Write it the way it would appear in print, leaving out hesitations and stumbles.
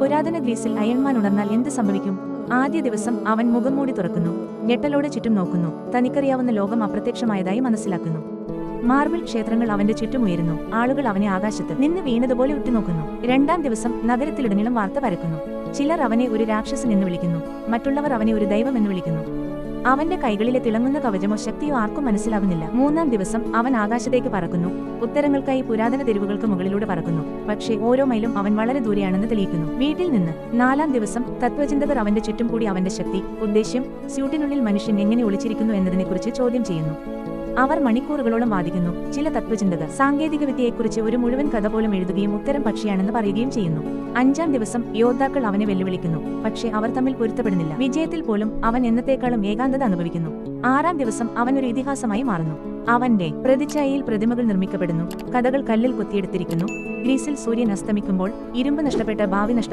പുരാതന ഗ്രീസിൽ അയൺമാൻ ഉണർന്നാൽ എന്ത് സംഭവിക്കും? ആദ്യ ദിവസം അവൻ മുഖം മൂടി തുറക്കുന്നു, ഞെട്ടലോടെ ചുറ്റും നോക്കുന്നു, തനിക്കറിയാവുന്ന ലോകം അപ്രത്യക്ഷമായതായി മനസ്സിലാക്കുന്നു. മാർബിൾ ക്ഷേത്രങ്ങൾ അവന്റെ ചുറ്റുമുയരുന്നു, ആളുകൾ അവനെ ആകാശത്ത് നിന്ന് വീണതുപോലെ ഉറ്റുനോക്കുന്നു. രണ്ടാം ദിവസം നഗരത്തിലുടനീളം വാർത്ത പരക്കുന്നു. ചിലർ അവനെ ഒരു രാക്ഷസൻ എന്ന് വിളിക്കുന്നു, മറ്റുള്ളവർ അവനെ ഒരു ദൈവം എന്ന് വിളിക്കുന്നു. അവന്റെ കൈകളിലെ തിളങ്ങുന്ന കവചമോ ശക്തിയോ ആർക്കും മനസ്സിലാവുന്നില്ല. മൂന്നാം ദിവസം അവൻ ആകാശത്തേക്ക് പറക്കുന്നു, ഉത്തരങ്ങൾക്കായി പുരാതന തെരുവുകൾക്ക് മുകളിലൂടെ പറക്കുന്നു. പക്ഷേ ഓരോ മൈലും അവൻ വളരെ ദൂരെയാണെന്ന് തെളിയിക്കുന്നു. വീട്ടിൽ നിന്ന്. നാലാം ദിവസം തത്വചിന്തകർ അവന്റെ ചുറ്റും കൂടി അവന്റെ ശക്തി, ഉദ്ദേശ്യം, സ്യൂട്ടിനുള്ളിൽ മനുഷ്യൻ എങ്ങനെ ഒളിച്ചിരിക്കുന്നു എന്നതിനെക്കുറിച്ച് ചോദ്യം ചെയ്യുന്നു. അവർ മണിക്കൂറുകളോളം വാദിക്കുന്നു. ചില തത്വചിന്തകർ സാങ്കേതികവിദ്യയെക്കുറിച്ച് ഒരു മുഴുവൻ കഥ പോലും എഴുതുകയും ഉത്തരം പക്ഷിയാണെന്ന് പറയുകയും ചെയ്യുന്നു. അഞ്ചാം ദിവസം യോദ്ധാക്കൾ അവനെ വെല്ലുവിളിക്കുന്നു, പക്ഷേ അവർ തമ്മിൽ പൊരുത്തപ്പെടുന്നില്ല. വിജയത്തിൽ പോലും അവൻ എന്നത്തേക്കാളും ഏകാന്തത അനുഭവിക്കുന്നു. ആറാം ദിവസം അവൻ ഒരു ഇതിഹാസമായി മാറുന്നു. അവന്റെ പ്രതിച്ഛായയിൽ പ്രതിമകൾ നിർമ്മിക്കപ്പെടുന്നു, കഥകൾ കല്ലിൽ കൊത്തിയെടുത്തിരിക്കുന്നു. ഗ്രീസിൽ സൂര്യൻ അസ്തമിക്കുമ്പോൾ ഇരുമ്പ് നഷ്ടപ്പെട്ട ഭാവി നഷ്ടപ്പെട്ടു.